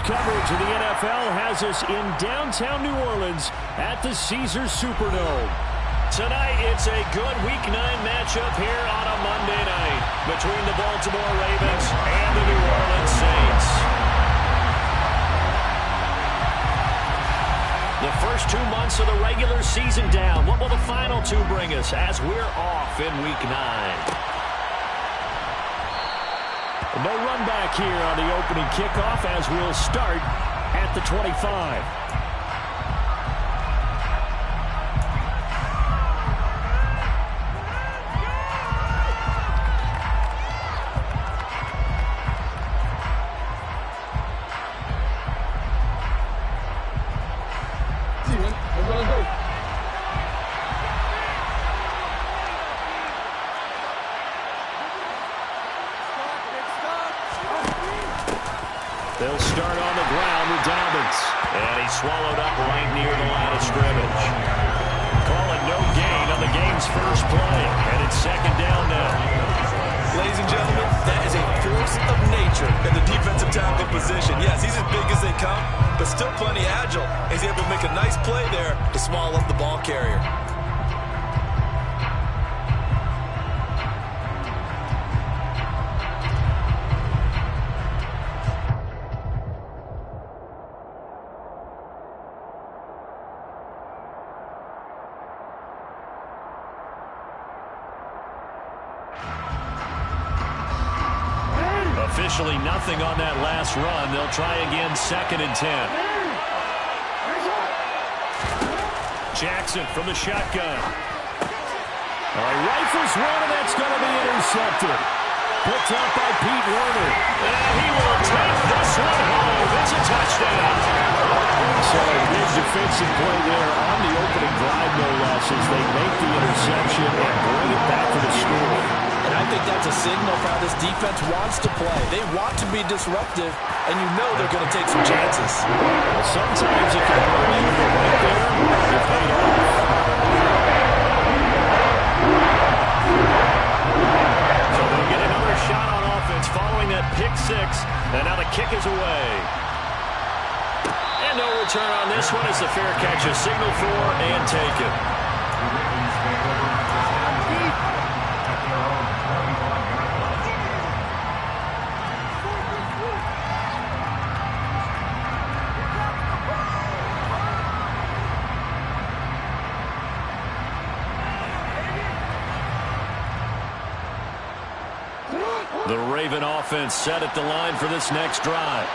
coverage of the NFL has us in downtown New Orleans at the Caesars Superdome. Tonight, it's a good Week 9 matchup here on a Monday night between the Baltimore Ravens and the New Orleans Saints. The first 2 months of the regular season down. What will the final 2 bring us as we're off in Week 9? No run back here on the opening kickoff as we'll start at the 25. They'll start on the ground with Dobbins. And he's swallowed up right near the line of scrimmage. Call it no gain on the game's first play. And it's second down now. Ladies and gentlemen, that is a force of nature in the defensive tackle position. Yes, he's as big as they come, but still plenty agile. He's able to make a nice play there to swallow up the ball carrier. Officially nothing on that last run. They'll try again, second and 10. Jackson from the shotgun. Rifles one, and that's going to be intercepted. Picked up by Pete Werner. And he will take this one home. It's a touchdown. So a big defensive play there on the opening drive, no less, as they make the interception and bring it back to the score. And I think that's a signal for how this defense wants to play. They want to be disruptive, and you know they're going to take some chances. Well, sometimes if you're running right there, you're paid off. So they'll get another shot on offense following that pick six. And now the kick is away. And no return on this one as the fair catch is signaled for and taken. The Raven offense set at the line for this next drive.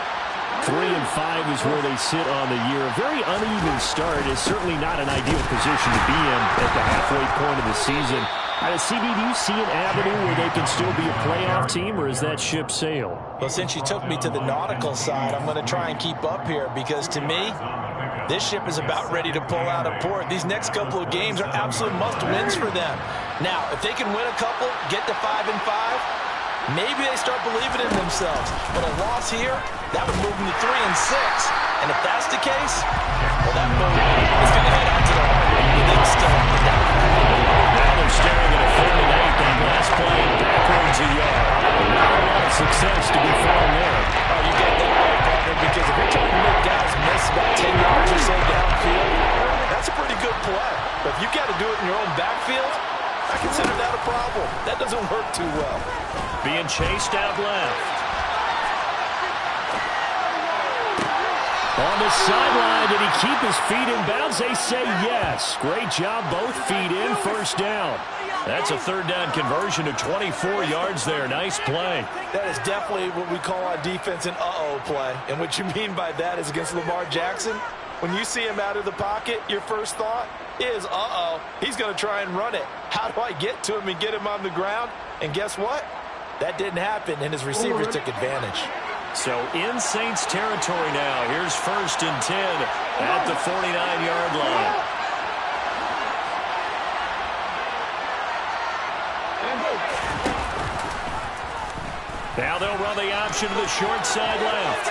3-5 is where they sit on the year. A very uneven start is certainly not an ideal position to be in at the halfway point of the season. CD, do you see an avenue where they can still be a playoff team, or is that ship sailed? Well, since you took me to the nautical side, I'm going to try and keep up here because, to me, this ship is about ready to pull out of port. These next couple of games are absolute must-wins for them. Now, if they can win a couple, get to 5-5, maybe they start believing in themselves. But a loss here, that would move them to 3-6. And if that's the case, well, that move is going to head out to the hardwood. You think still. Now they're staring at a 3rd and 8 on last play backwards a yard. Not a lot of success to be found there. Oh, you get that right, partner, because if you're trying to make guys miss about 10 yards or so downfield, that's a pretty good play. But if you got to do it in your own backfield, I consider that a problem. That doesn't work too well. Being chased out left. On the sideline, did he keep his feet in bounds? They say yes. Great job, both feet in, first down. That's a 3rd down conversion to 24 yards there. Nice play. That is definitely what we call on defense an uh-oh play. And what you mean by that is against Lamar Jackson, when you see him out of the pocket, your first thought is, uh-oh, he's going to try and run it. How do I get to him and get him on the ground? And guess what? That didn't happen, and his receivers took advantage. So in Saints territory now. Here's 1st and 10 at the 49-yard line. Now they'll run the option to the short side left.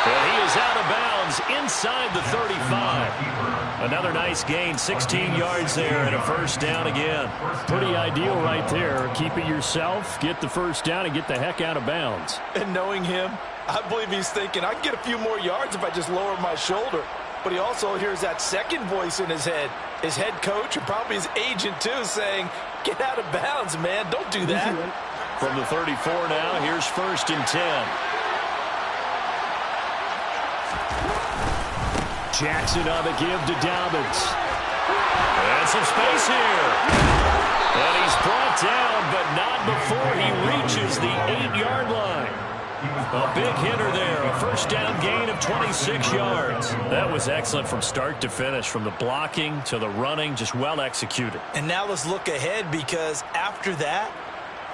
And he is out of bounds inside the 35. Another nice gain, 16 yards there, and a first down again. Pretty ideal right there. Keep it yourself, get the first down, and get the heck out of bounds. And knowing him, I believe he's thinking, I can get a few more yards if I just lower my shoulder. But he also hears that second voice in his head coach, and probably his agent too, saying, get out of bounds, man. Don't do that. From the 34 now, here's 1st and 10. Jackson on the give to Dobbins. And some space here. And he's brought down, but not before he reaches the 8-yard line. A big hitter there, a first down gain of 26 yards. That was excellent from start to finish, from the blocking to the running, just well executed. And now let's look ahead, because after that,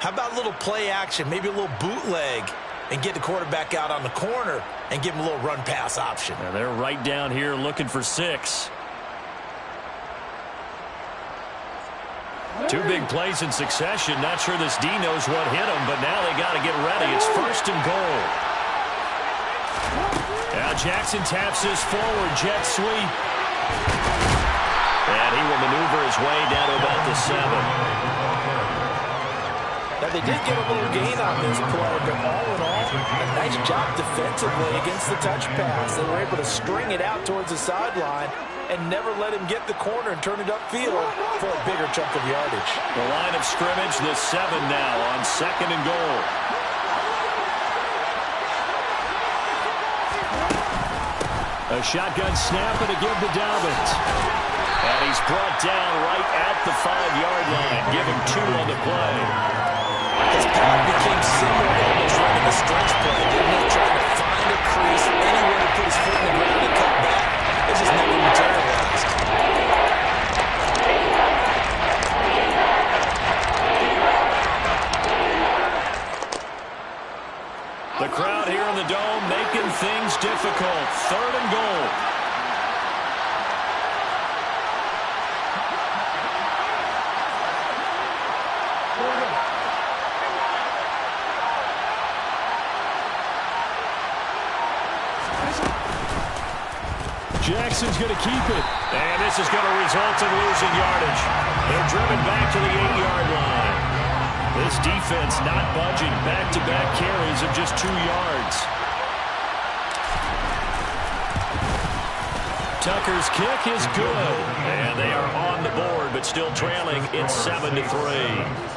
how about a little play action, maybe a little bootleg, and get the quarterback out on the corner and give him a little run-pass option. And they're right down here looking for 6. 2 big plays in succession. Not sure this D knows what hit him, but now they got to get ready. It's 1st and goal. Now Jackson taps this forward, jet sweep. And he will maneuver his way down to about the 7. Now, they did get a little gain on this play, but all in all, a nice job defensively against the touch pass. They were able to string it out towards the sideline and never let him get the corner and turn it upfield for a bigger chunk of yardage. The line of scrimmage, the 7 now on 2nd and goal. A shotgun snap and a give to Dobbins. And he's brought down right at the 5-yard line. Give him 2 on the play. His path became similar to almost running a stretch play. Didn't he try to find a crease, anywhere to put his foot in the ground and cut back? It just never materialized. The crowd here in the Dome making things difficult. 3rd and goal. Jackson's going to keep it. And this is going to result in losing yardage. They're driven back to the 8-yard line. This defense not budging. Back-to-back carries of just 2 yards. Tucker's kick is good. And they are on the board, but still trailing. It's 7-3.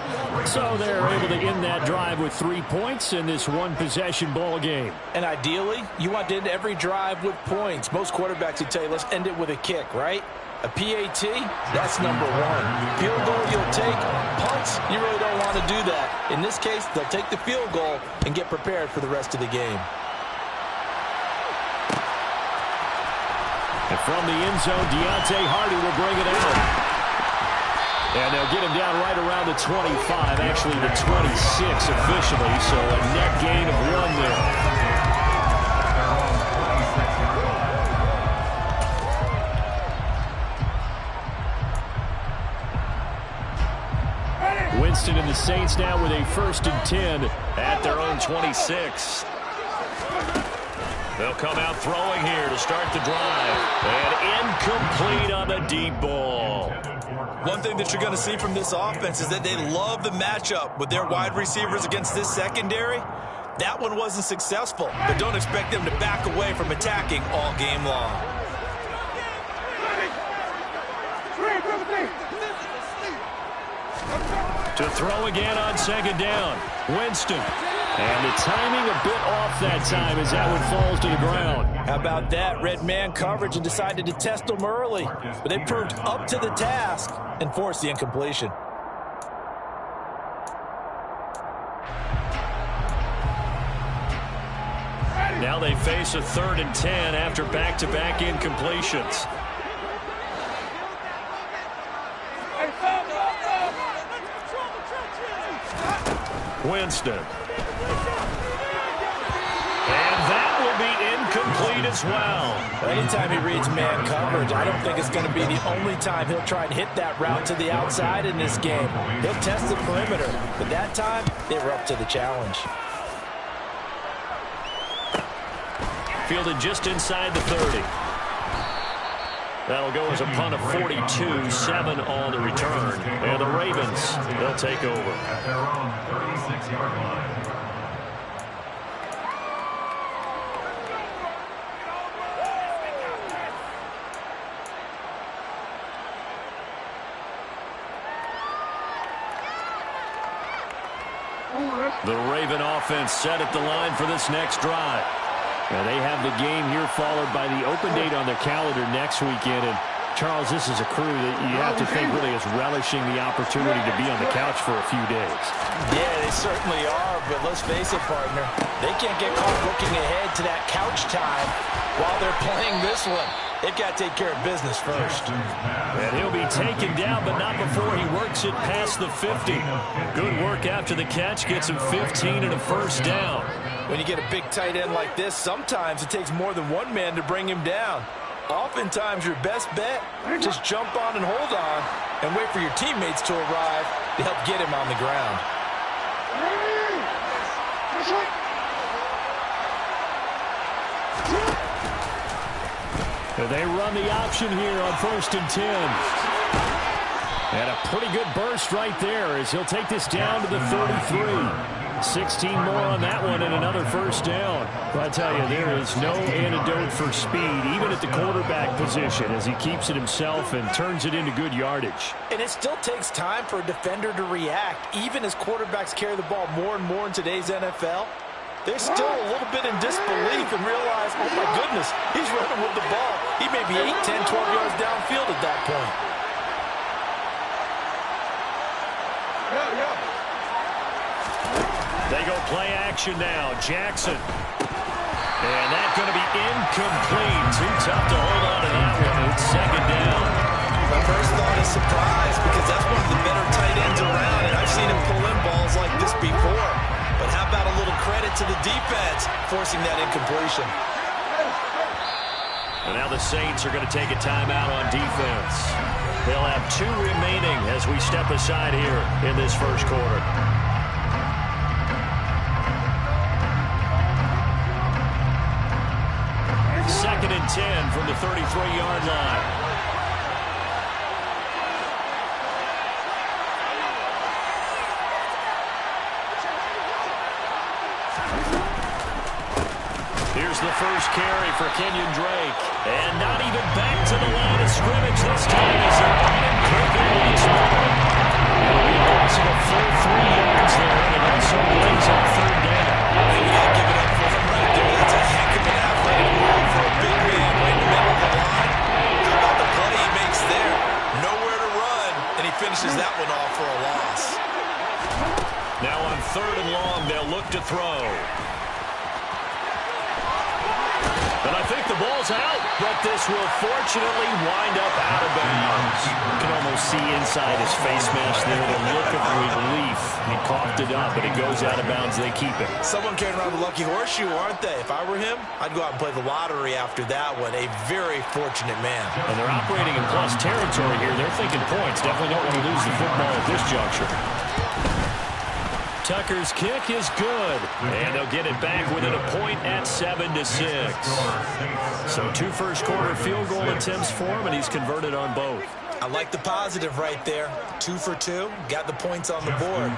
So they're able to end that drive with 3 points in this one-possession ball game. And ideally, you want to end every drive with points. Most quarterbacks would tell you, let's end it with a kick, right? A PAT, that's number 1. Field goal you'll take. Punts, you really don't want to do that. In this case, they'll take the field goal and get prepared for the rest of the game. And from the end zone, Deontay Hardy will bring it out. And they'll get him down right around the 25, actually the 26 officially, so a net gain of 1 there. Winston and the Saints now with a 1st and 10 at their own 26. They'll come out throwing here to start the drive. And incomplete on the deep ball. One thing that you're going to see from this offense is that they love the matchup with their wide receivers against this secondary. That one wasn't successful, but don't expect them to back away from attacking all game long. To throw again on 2nd down. Winston. And the timing a bit off that time as that one falls to the ground. How about that? Red man coverage and decided to test them early. But they proved up to the task and forced the incompletion. Now they face a 3rd and 10 after back-to-back incompletions. Winston. And that will be incomplete as well. Anytime he reads man coverage, I don't think it's going to be the only time he'll try and hit that route to the outside in this game. He'll test the perimeter, but that time they were up to the challenge. Fielded just inside the 30. That'll go as a punt of 42, 7 on the return. And the Ravens, they'll take over. At their own 36-yard line. The Raven offense set at the line for this next drive. Now they have the game here followed by the open date on their calendar next weekend. And Charles, this is a crew that you have to think really is relishing the opportunity to be on the couch for a few days. Yeah, they certainly are, but let's face it, partner. They can't get caught looking ahead to that couch time while they're playing this one. They've got to take care of business first. And he'll be taken down, but not before he works it past the 50. Good work after the catch. Gets him 15 and a first down. When you get a big tight end like this, sometimes it takes more than one man to bring him down. Oftentimes, your best bet, just jump on and hold on and wait for your teammates to arrive to help get him on the ground. They run the option here on 1st and 10. And a pretty good burst right there as he'll take this down to the 33. 16 more on that one and another first down. But I tell you, there is no antidote for speed, even at the quarterback position, as he keeps it himself and turns it into good yardage. And it still takes time for a defender to react, even as quarterbacks carry the ball more and more in today's NFL. They're still a little bit in disbelief and realize, oh my goodness, he's running with the ball. He may be 8, 10, 12 yards downfield at that point. They go play action now. Jackson. And that's going to be incomplete. Too tough to hold on to that one. It's second down. My first thought is surprise because that's one of the better tight ends around, and I've seen him pull in balls like this before. But how about a little credit to the defense forcing that incompletion? And now the Saints are going to take a timeout on defense. They'll have 2 remaining as we step aside here in this first quarter. Second and 10 from the 33-yard line. Here's the first carry for Kenyon Drake. And not even back to the line of scrimmage this time as they're on him quickly once more. He'll be losing a full 3 yards there, and it also brings up third down. You got to give it up for him right there. That's a heck of an athletic move for a big man right in the middle of the line. How about the play he makes there? Nowhere to run, and he finishes that one off for a loss. Now on 3rd and long, they'll look to throw. And I think the ball's out, but this will fortunately wind up out of bounds. You can almost see inside his face mask there the look of relief. He coughed it up, but it goes out of bounds. They keep it. Someone carrying around the lucky horseshoe, aren't they? If I were him, I'd go out and play the lottery after that one. A very fortunate man. And they're operating in plus territory here. They're thinking points. Definitely don't want to lose the football at this juncture. Tucker's kick is good, and they'll get it back within a point at 7-6. So 2 first-quarter field goal attempts for him, and he's converted on both. I like the positive right there. 2 for 2, got the points on the board.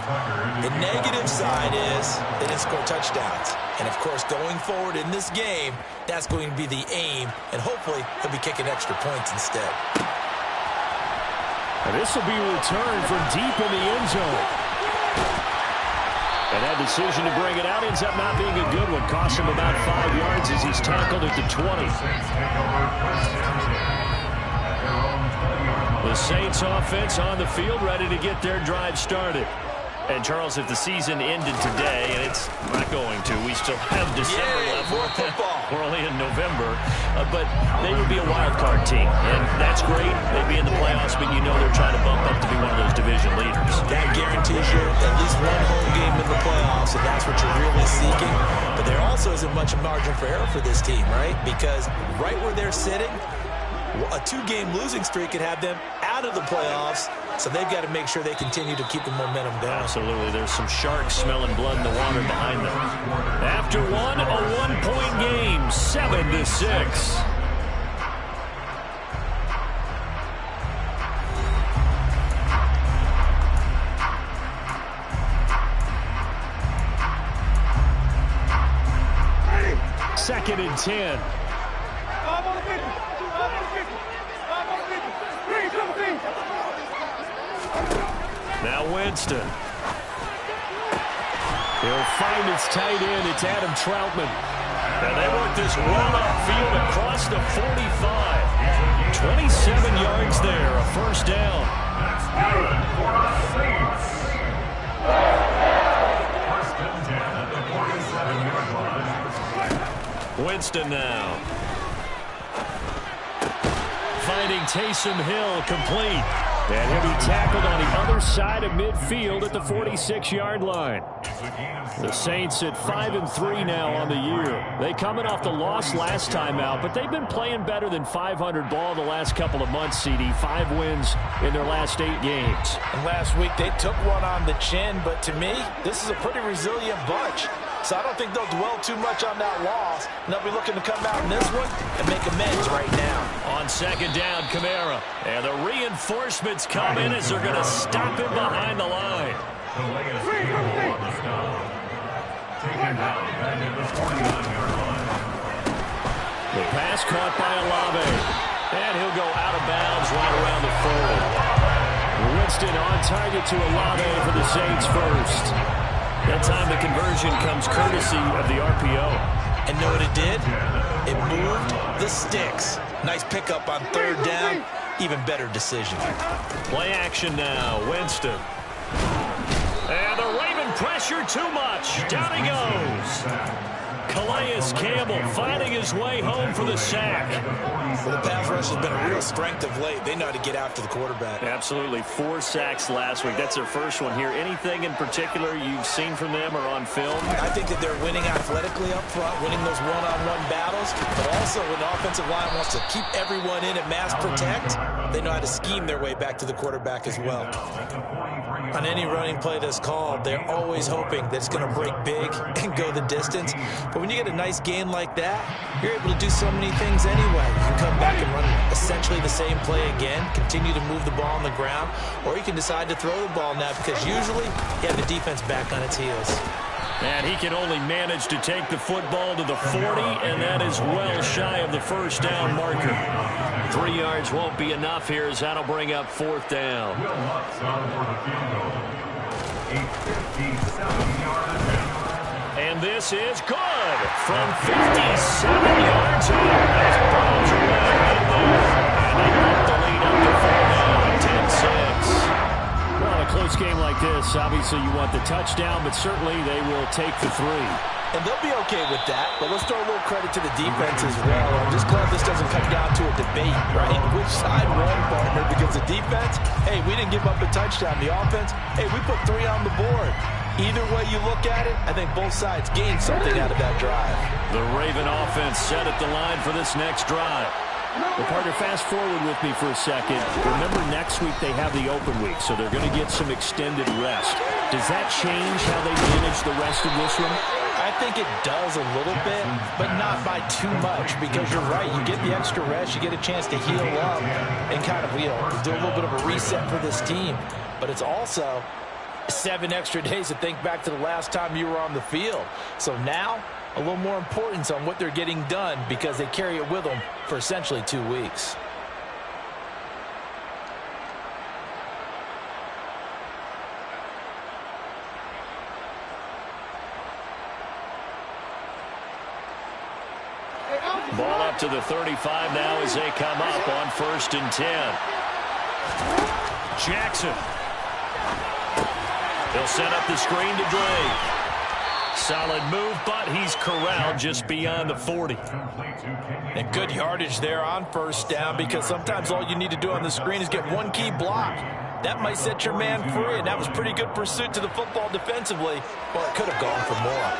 The negative side is they didn't score touchdowns. And, of course, going forward in this game, that's going to be the aim, and hopefully he'll be kicking extra points instead. And this will be returned from deep in the end zone. And that decision to bring it out ends up not being a good one. Costs him about 5 yards as he's tackled at the 20. The Saints offense on the field, ready to get their drive started. And, Charles, if the season ended today, and it's not going to, we still have December left. More football. We're only in November, but they would be a wild card team, and that's great. They'd be in the playoffs, but you know they're trying to bump up to be one of those division leaders. That guarantees you at least one home game in the playoffs, and that's what you're really seeking. But there also isn't much margin for error for this team, right? Because right where they're sitting, a 2-game losing streak could have them out of the playoffs, so they've got to make sure they continue to keep the momentum going. Absolutely. There's some sharks smelling blood in the water behind them. After one, a 1-point game, 7-6. 10. Now Winston. He'll find his tight end. It's Adam Troutman. And they work this well upfield across the 45. 27 yards there, a first down. That's good for the Saints. First and 10 at the 47-yard line. Winston now. Finding Taysom Hill complete. And he'll be tackled on the other side of midfield at the 46-yard line. The Saints at 5-3 now on the year. They coming off the loss last time out, but they've been playing better than 500 ball the last couple of months, CD. 5 wins in their last 8 games. And last week they took one on the chin, but to me, this is a pretty resilient bunch. So I don't think they'll dwell too much on that loss. And they'll be looking to come out in this one and make amends right now. On second down, Kamara. And the reinforcements come in as they're going to stop him behind the line. The latest cable on the stop. Taken out back at the 49-yard line. The pass caught by Olave. And he'll go out of bounds right around the 40. Winston on target to Olave for the Saints first. That time the conversion comes courtesy of the RPO. And know what it did? It moved the sticks. Nice pickup on third down. Even better decision. Play action now. Winston. And the Raven pressure too much. Down he goes. Calais Campbell finding his way home for the sack. Well, the pass rush has been a real strength of late. They know how to get after the quarterback. Absolutely. 4 sacks last week. That's their first one here. Anything in particular you've seen from them or on film? I think that they're winning athletically up front, winning those one-on-one battles, but also when the offensive line wants to keep everyone in and mass protect, they know how to scheme their way back to the quarterback as well. On any running play that's called, they're always hoping that it's going to break big and go the distance. But when you get a nice game like that, you're able to do so many things anyway. You can come back and run essentially the same play again, continue to move the ball on the ground, or you can decide to throw the ball now because usually you have the defense back on its heels. And he can only manage to take the football to the 40, and that is well shy of the first down marker. 3 yards won't be enough here as that'll bring up 4th down. Will Lutz on for the field goal. A 57-yard attempt. And this is good from 57 yards out. As Browns are back in there. And they put the lead up to 4 now, 10-6. Well, a close game like this, obviously you want the touchdown, but certainly they will take the 3. And they'll be okay with that, but let's throw a little credit to the defense as well. I'm just glad this doesn't come down to a debate, right? Which side won, partner? Because the defense, hey, we didn't give up a touchdown. The offense, hey, we put 3 on the board. Either way you look at it, I think both sides gained something out of that drive. The Raven offense set at the line for this next drive. Well, partner, fast forward with me for a second. Remember, next week they have the open week, so they're going to get some extended rest. Does that change how they manage the rest of this one? I think it does a little bit, but not by too much, because you're right. You get the extra rest, you get a chance to heal up and kind of, do a little bit of a reset for this team. But it's also 7 extra days to think back to the last time you were on the field. So now, a little more importance on what they're getting done because they carry it with them for essentially 2 weeks. Ball up to the 35 now as they come up on 1st and 10. Jackson. They'll set up the screen to Drake. Solid move, but he's corralled just beyond the 40. And good yardage there on 1st down because sometimes all you need to do on the screen is get one key block. That might set your man free, and that was pretty good pursuit to the football defensively. Well, it could have gone for more.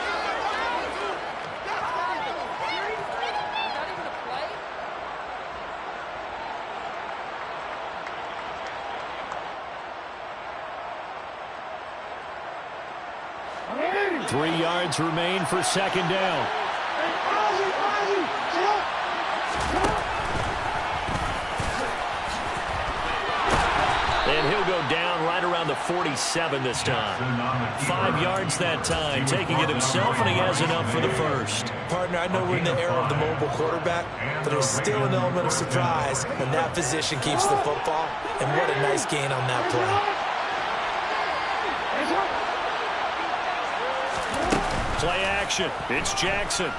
Three yards remain for 2nd down. And he'll go down right right around the 47 this time. 5 yards that time, taking it himself, and he has enough for the first. Partner, I know we're in the era of the mobile quarterback, but there's still an element of surprise when that position keeps the football, and what a nice gain on that play. Play action. It's Jackson.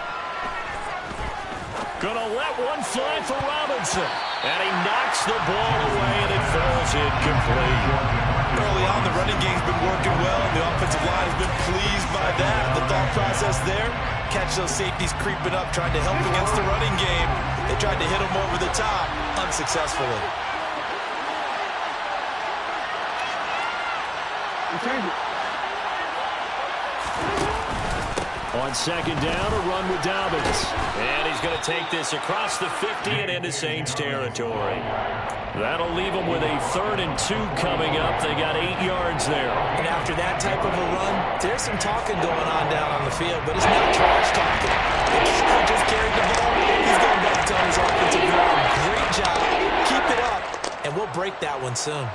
Gonna let one fly for Robinson. And he knocks the ball away, and it falls incomplete. Early on, the running game's been working well, and the offensive line has been pleased by that. The thought process there, catch those safeties creeping up, trying to help against the running game. They tried to hit him over the top, unsuccessfully. On second down, a run with Dobbins. And he's going to take this across the 50 and into Saints territory. That'll leave them with a 3rd and 2 coming up. They got 8 yards there. And after that type of a run, there's some talking going on down on the field, but it's not trash talking. The keeper just carried the ball. He's going back to his offensive line. Great job. Keep it up, and we'll break that one soon.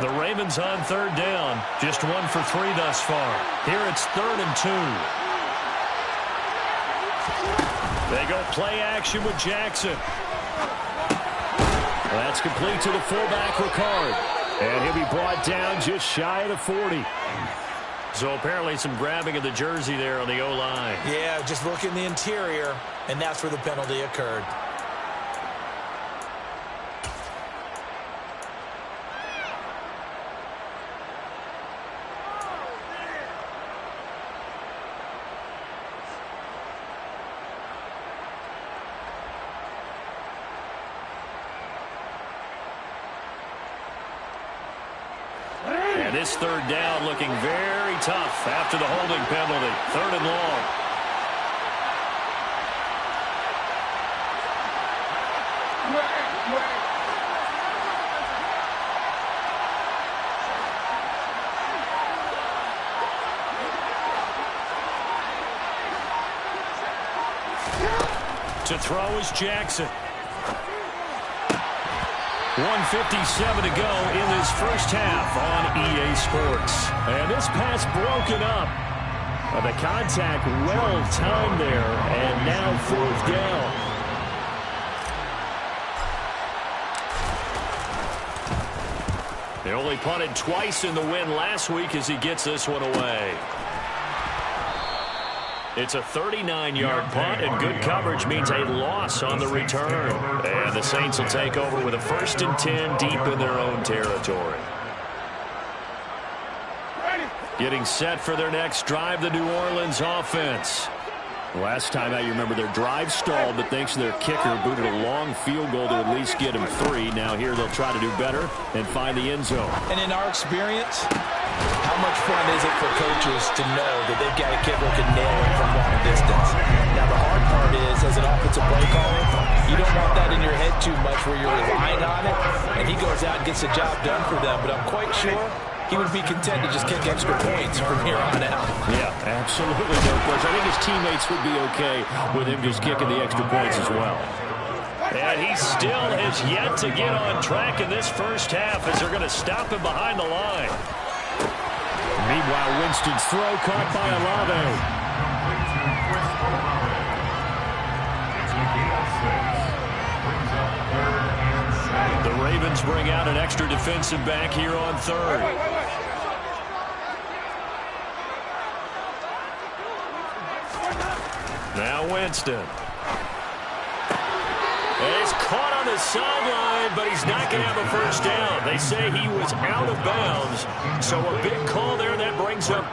The Ravens on 3rd down. Just 1 for 3 thus far. Here it's 3rd and 2. They go play action with Jackson. That's complete to the fullback, Ricard. And he'll be brought down just shy of the 40. So apparently some grabbing of the jersey there on the O-line. Yeah, just look in the interior, and that's where the penalty occurred. And this 3rd down looking very tough after the holding penalty. 3rd and long. To throw is Jackson. 1:57 to go in this first half on EA Sports. And this pass broken up. The contact well timed there, and now 4th down. They only punted twice in the win last week as he gets this one away. It's a 39-yard punt, and good coverage means a loss on the return. And the Saints will take over with a 1st and 10 deep in their own territory. Getting set for their next drive, the New Orleans offense. Last time out, you remember their drive stalled, but thanks to their kicker, booted a long field goal to at least get them 3. Now here they'll try to do better and find the end zone. And in our experience, how much fun is it for coaches to know that they've got a kicker who can nail it from long distance? Now, the hard part is, as an offensive play caller, you don't want that in your head too much where you're relying on it, and he goes out and gets the job done for them. But I'm quite sure he would be content to just kick extra points from here on out. Yeah, absolutely no question. I think his teammates would be okay with him just kicking the extra points as well. And he still has yet to get on track in this first half as they're going to stop him behind the line. Meanwhile, Winston's throw caught by Olave. The Ravens bring out an extra defensive back here on 3rd. Now Winston. And he's caught on the sideline, but he's not going to have a first down. They say he was out of bounds, so a big call there that brings up.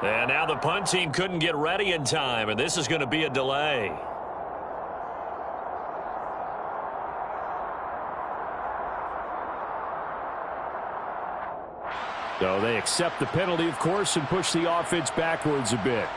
And now the punt team couldn't get ready in time, and this is going to be a delay. So they accept the penalty, of course, and push the offense backwards a bit.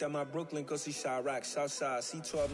at my Brooklyn, go see Chirac, Southside, C12.